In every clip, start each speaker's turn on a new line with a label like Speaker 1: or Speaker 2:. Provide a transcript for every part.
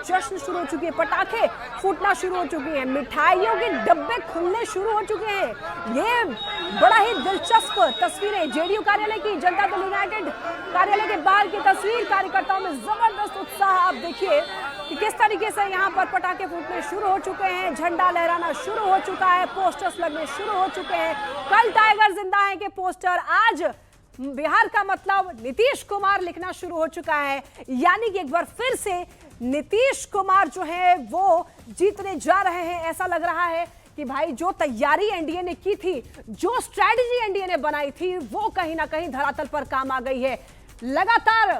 Speaker 1: जश्न शुरू हो चुकी है, पटाखे फूटना शुरू हो चुके हैं, मिठाइयों के डब्बे खुलने शुरू हो चुके हैं। ये बड़ा ही दिलचस्प तस्वीरें जेडीयू कार्यालय की, जनता दल यूनाइटेड कार्यालय के बाहर की तस्वीर। कार्यकर्ताओं में जबरदस्त उत्साह, आप देखिए कि किस तरीके से यहाँ पर पटाखे फूटने शुरू हो चुके हैं, झंडा लहराना शुरू हो चुका है, पोस्टर्स लगने शुरू हो चुके हैं। कल टाइगर जिंदा है के पोस्टर, आज बिहार का मतलब नीतीश कुमार लिखना शुरू हो चुका है। यानी कि एक बार फिर से नीतीश कुमार जो है वो जीतने जा रहे हैं। ऐसा लग रहा है कि भाई जो तैयारी एनडीए ने की थी, जो स्ट्रैटेजी एनडीए ने बनाई थी, वो कहीं ना कहीं धरातल पर काम आ गई है। लगातार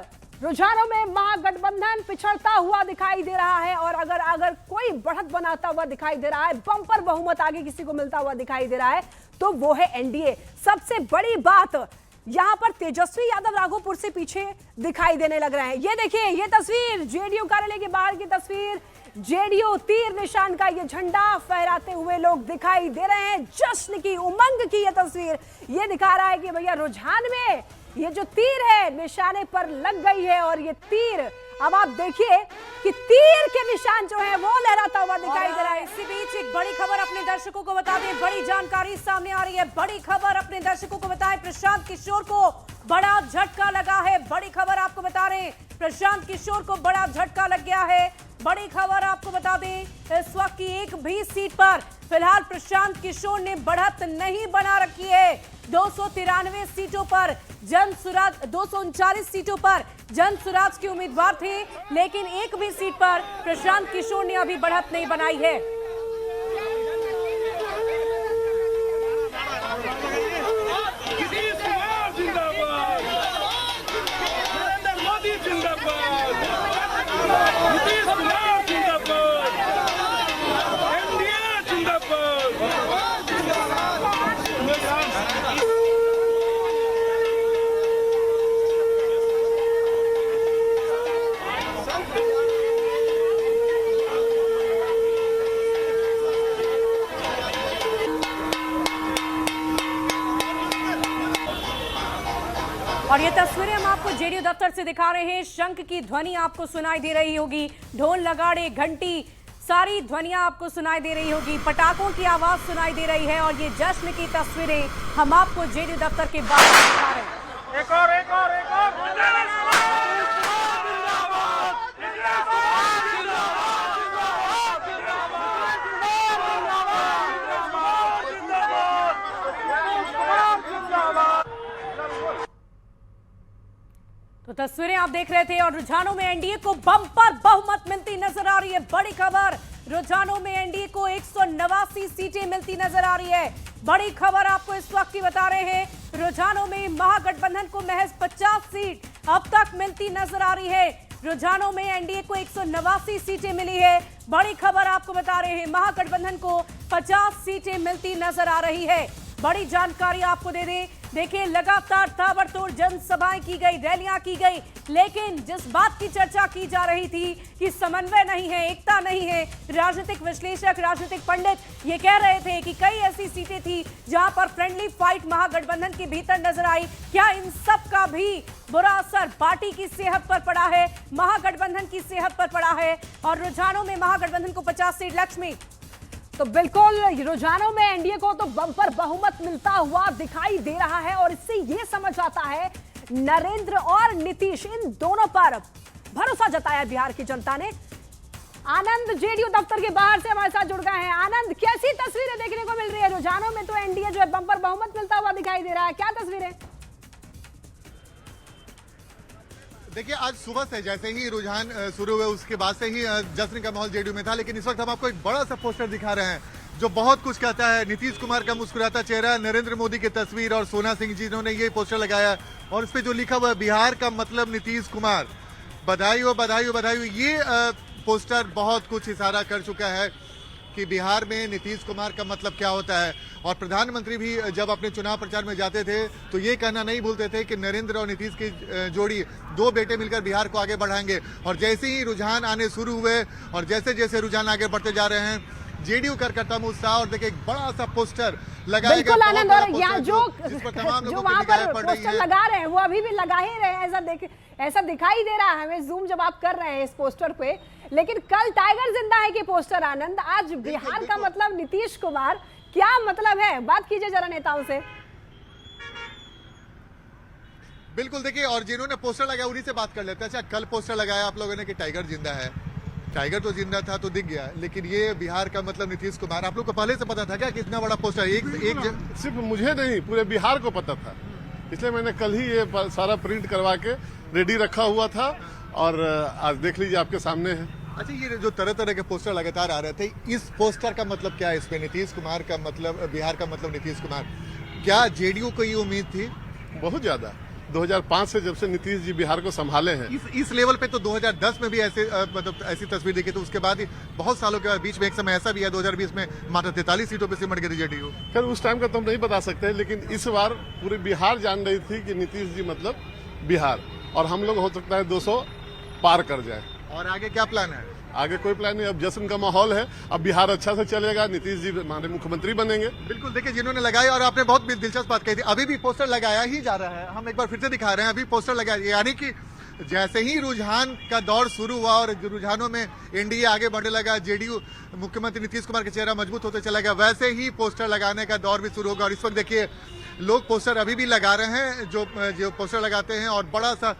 Speaker 1: रुझानों में महागठबंधन पिछड़ता हुआ दिखाई दे रहा है और अगर कोई बढ़त बनाता हुआ दिखाई दे रहा है, बंपर बहुमत आगे किसी को मिलता हुआ दिखाई दे रहा है, तो वो है एनडीए। सबसे बड़ी बात यहां पर तेजस्वी यादव राघोपुर से पीछे दिखाई देने लग रहे हैं। ये देखिए, ये तस्वीर जेडीयू कार्यालय के बाहर की तस्वीर, जेडीयू तीर निशान का ये झंडा फहराते हुए लोग दिखाई दे रहे हैं। जश्न की, उमंग की ये तस्वीर ये दिखा रहा है कि भैया रुझान में ये जो तीर है निशाने पर लग गई है। और ये तीर, अब आप देखिए कि तीर के निशान जो है वो लहराता हुआ दिखाई दे रहा है।
Speaker 2: इसी बीच एक बड़ी खबर अपने दर्शकों को बता दें, बड़ी जानकारी सामने आ रही है। बड़ी खबर अपने दर्शकों को बताएं, प्रशांत किशोर को बड़ा झटका लगा है। बड़ी खबर आपको बता रहे हैं, प्रशांत किशोर को बड़ा झटका लग गया है। बड़ी खबर आपको बता दें, इस वक्त की एक भी सीट पर फिलहाल प्रशांत किशोर ने बढ़त नहीं बना रखी है। 293 सीटों पर जन सुराज, 239 सीटों पर जन सुराज के उम्मीदवार थे, लेकिन एक भी सीट पर प्रशांत किशोर ने अभी बढ़त नहीं बनाई है। और ये तस्वीरें हम आपको जेडीयू दफ्तर से दिखा रहे हैं। शंख की ध्वनि आपको सुनाई दे रही होगी, ढोल नगाड़े घंटी सारी ध्वनियां आपको सुनाई दे रही होगी, पटाखों की आवाज सुनाई दे रही है। और ये जश्न की तस्वीरें हम आपको जेडीयू दफ्तर के बाहर दिखा रहे हैं।
Speaker 3: एक और
Speaker 2: तो तस्वीरें आप देख रहे थे और रुझानों में एनडीए को बम्पर बहुमत मिलती नजर आ रही है। बड़ी खबर, रुझानों में एनडीए को 189 सीटें मिलती नजर आ रही है। बड़ी खबर आपको इस वक्त की बता रहे हैं, रुझानों में महागठबंधन को महज 50 सीट अब तक मिलती नजर आ रही है। रुझानों में एनडीए को 189 सीटें मिली है। बड़ी खबर आपको बता रहे हैं, महागठबंधन को 50 सीटें मिलती नजर आ रही है। बड़ी जानकारी आपको दे दें, देखिए लगातार ताबड़तोड़ जनसभाएं की गई, रैलियां की गई, लेकिन जिस बात की चर्चा की जा रही थी कि समन्वय नहीं है, एकता नहीं है, राजनीतिक विश्लेषक, राजनीतिक पंडित ये कह रहे थे कि कई ऐसी सीटें थी जहां पर फ्रेंडली फाइट महागठबंधन के भीतर नजर आई। क्या इन सब का भी बुरा असर पार्टी की सेहत पर पड़ा है, महागठबंधन की सेहत पर पड़ा है? और रुझानों में महागठबंधन को 50 सीट। लक्ष्मी,
Speaker 1: तो बिल्कुल रुझानों में एनडीए को तो बम्पर बहुमत मिलता हुआ दिखाई दे रहा है और इससे यह समझ आता है नरेंद्र और नीतीश इन दोनों पर भरोसा जताया बिहार की जनता ने। आनंद जेडीयू दफ्तर के बाहर से हमारे साथ जुड़ गए हैं। आनंद, कैसी तस्वीरें देखने को मिल रही है? रुझानों में तो एनडीए जो है बम्पर बहुमत मिलता हुआ दिखाई दे रहा है, क्या तस्वीरें?
Speaker 4: देखिए, आज सुबह से जैसे ही रुझान शुरू हुए उसके बाद से ही जश्न का माहौल जेडीयू में था, लेकिन इस वक्त हम आपको एक बड़ा सा पोस्टर दिखा रहे हैं जो बहुत कुछ कहता है। नीतीश कुमार का मुस्कुराता चेहरा, नरेंद्र मोदी की तस्वीर और सोना सिंह जी ने ये पोस्टर लगाया और इस पे जो लिखा हुआ है बिहार का मतलब नीतीश कुमार, बधाई हो बधाई हो बधाई हो। ये पोस्टर बहुत कुछ इशारा कर चुका है कि बिहार में नीतीश कुमार का मतलब क्या होता है। और प्रधानमंत्री भी जब अपने चुनाव प्रचार में जाते थे तो ये कहना नहीं भूलते थे कि नरेंद्र और नीतीश की जोड़ी, दो बेटे मिलकर बिहार को आगे बढ़ाएंगे। और जैसे ही रुझान आने शुरू हुए और जैसे जैसे रुझान आगे बढ़ते जा रहे हैं, जेडीयू कार्यकर्ता में उत्साह। और देखिए एक बड़ा सा पोस्टर लगाया गया,
Speaker 1: बिल्कुल
Speaker 4: बहुत
Speaker 1: आनंद।
Speaker 4: बड़ा
Speaker 1: और यहाँ
Speaker 4: पोस्टर जिस पर तमाम
Speaker 1: जो
Speaker 4: लोगों
Speaker 1: वहां
Speaker 4: की निगाहें
Speaker 1: पर
Speaker 4: पड़ रही
Speaker 1: पोस्टर
Speaker 4: है।
Speaker 1: लगा रहे हैं वो अभी भी लगा ही रहे हैं, ऐसा दिखाई दे रहा है हमें जूम जब आप कर रहे हैं इस पोस्टर पे। लेकिन कल टाइगर जिंदा है कि पोस्टर आनंद, आज बिहार का मतलब नीतीश कुमार, क्या मतलब है? बात कीजिए जरा नेताओं से।
Speaker 4: बिल्कुल देखिए, और जिन्होंने पोस्टर लगाया उन्हीं से बात कर लेते हैं। अच्छा, कल पोस्टर लगाया आप लोगों ने कि टाइगर जिंदा है, टाइगर तो जिंदा था तो दिख गया, लेकिन ये बिहार का मतलब नीतीश कुमार, आप लोग को पहले से पता था क्या कि इतना बड़ा पोस्टर
Speaker 3: सिर्फ मुझे नहीं पूरे बिहार को पता था, इसलिए मैंने कल ही ये सारा प्रिंट करवा के रेडी रखा हुआ था और आज देख लीजिए आपके सामने है।
Speaker 4: अच्छा, ये जो तरह तरह के पोस्टर लगातार आ रहे थे, इस पोस्टर का मतलब क्या है? इसमें नीतीश कुमार का मतलब, बिहार का मतलब नीतीश कुमार, क्या जेडीयू को ये उम्मीद थी?
Speaker 3: बहुत ज्यादा। 2005 से जब से नीतीश जी बिहार को संभाले हैं,
Speaker 4: इस लेवल पे तो 2010 में भी ऐसे मतलब ऐसी तस्वीर देखी, तो उसके बाद ही बहुत सालों के बाद बीच में एक समय ऐसा भी है 2020 में मात्र 43 सीटों पे सिमट गई जेडीयू।
Speaker 3: खैर उस टाइम का तो हम नहीं बता सकते, लेकिन इस बार पूरे बिहार जान रही थी कि नीतीश जी मतलब बिहार, और हम लोग हो सकता है 200 पार कर जाए।
Speaker 4: और आगे क्या प्लान है?
Speaker 3: आगे कोई प्लान नहीं, अब जश्न का माहौल है, अब बिहार अच्छा से चलेगा, नीतीश जी हमारे मुख्यमंत्री बनेंगे।
Speaker 4: बिल्कुल देखिए, जिन्होंने लगाया, और आपने बहुत दिलचस्प बात कही थी, अभी भी पोस्टर लगाया ही जा रहा है। हम एक बार फिर से दिखा रहे हैं, अभी पोस्टर लगाया, यानी कि जैसे ही रुझान का दौर शुरू हुआ और रुझानों में एनडीए आगे बढ़ने लगा, जेडीयू मुख्यमंत्री नीतीश कुमार का चेहरा मजबूत होते चला गया, वैसे ही पोस्टर लगाने का दौर भी शुरू होगा। और इस वक्त देखिए लोग पोस्टर अभी भी लगा रहे हैं, जो पोस्टर लगाते हैं, और बड़ा सा